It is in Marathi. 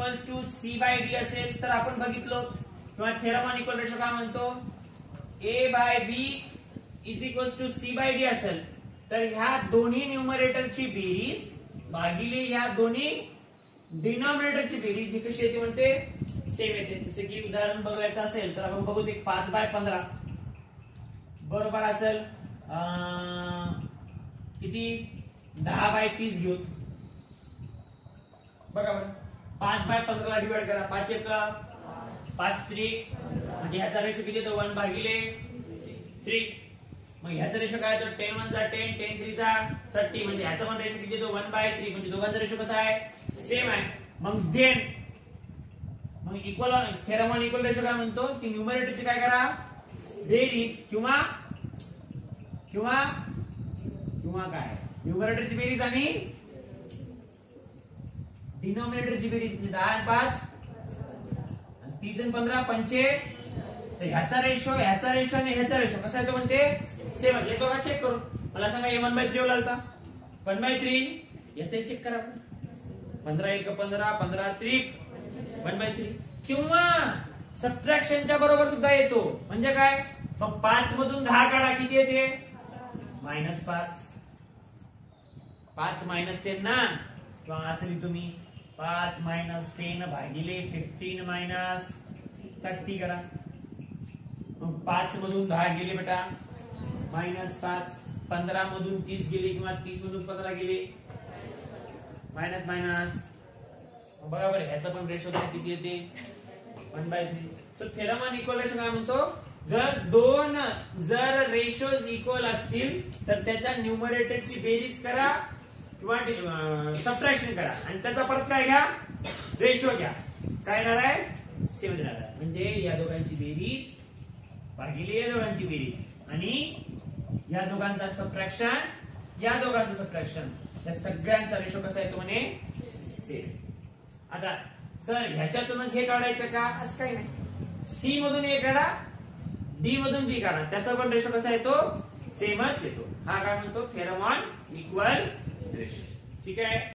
Equals to C by D असेल तर आपण बघितलो किंवा थेरम ऑन इक्वल रेशो काय म्हणतो A by B is equals to C by D असेल तर ह्या दोन्ही न्यूमरेटरची बेरीज भागिले ह्या दोन्ही डिनॉमिनेटरची बेरीज ही कशी येते म्हणते सेम येते. जसे की उदाहरण बघायचं असेल तर आपण बघू एक 5/15 बरोबर असेल किती 10/30 घेऊ. बघा बरं 5/15 ला डिवाइड करा 5 एक 5 3 म्हणजे ह्याचा रेशो किती येतो 1/3. मग ह्याचा रेशो काय येतो 10 1 चा 10 10 3 चा 30 म्हणजे ह्याचा पण रेशो किती येतो 1/3 म्हणजे दोघांचा रेशो कसा आहे सेम आहे. मग मग equal theorem on equal ratio काय म्हणतो की न्यूमरेटरची काय करा बेरीज किंवा किंवा किंवा काय न्यूमरेटरची बेरीज आणि डिनॉमिनेटरची बेरीज म्हणजे 10 आणि 5 30 आणि 15 25 तर ह्याचा रेशो आणि ह्याचा रेशो कसा येतो म्हणते सेम आहे. येतो का चेक करू. मला सांगा 1/3 आलता 1/3 याचा चेक करा 15 1 15 15 3 1/3 किंवा सबट्रॅक्शनच्या बरोबर सुद्धा येतो. म्हणजे काय मग 5 मधून 10 काढा किती येते -5 5 -10 ना किंवा असेल तुम्ही 5 -10 भागिले 15 -30 करा. मग 5 मधून 10 गेले बेटा -5 15 मधून 30 गेले किंवा 30 मधून 15 गेले मायनस बघा बरं ह्याचा पण रेशो किती येते 1/3. So theorem on equal ratio काय म्हणतो जर रेशोज इक्वल असतील तर त्याच्या न्यूमरेटरची बेरीज करा किंवा सबट्रॅक्शन करा आणि त्याचा परत काय घ्या रेशो घ्या काय येणार आहे सेम येणार आहे. म्हणजे या दोघांची बेरीज भागिले या दोघांची बेरीज आणि या दोघांचा सबट्रॅक्शन या दोघांचं सबट्रॅक्शन या सगळ्यांचा रेशो कसा येतो म्हणे सेम. आता सर ह्याच्यातूनच हे काढायचं का असं काही नाही. सी मधून ए काढा डी मधून बी काढा त्याचा पण रेशो कसा येतो सेमच येतो. हा काय म्हणतो थेरम ऑन इक्वल रेशो. ठीक आहे.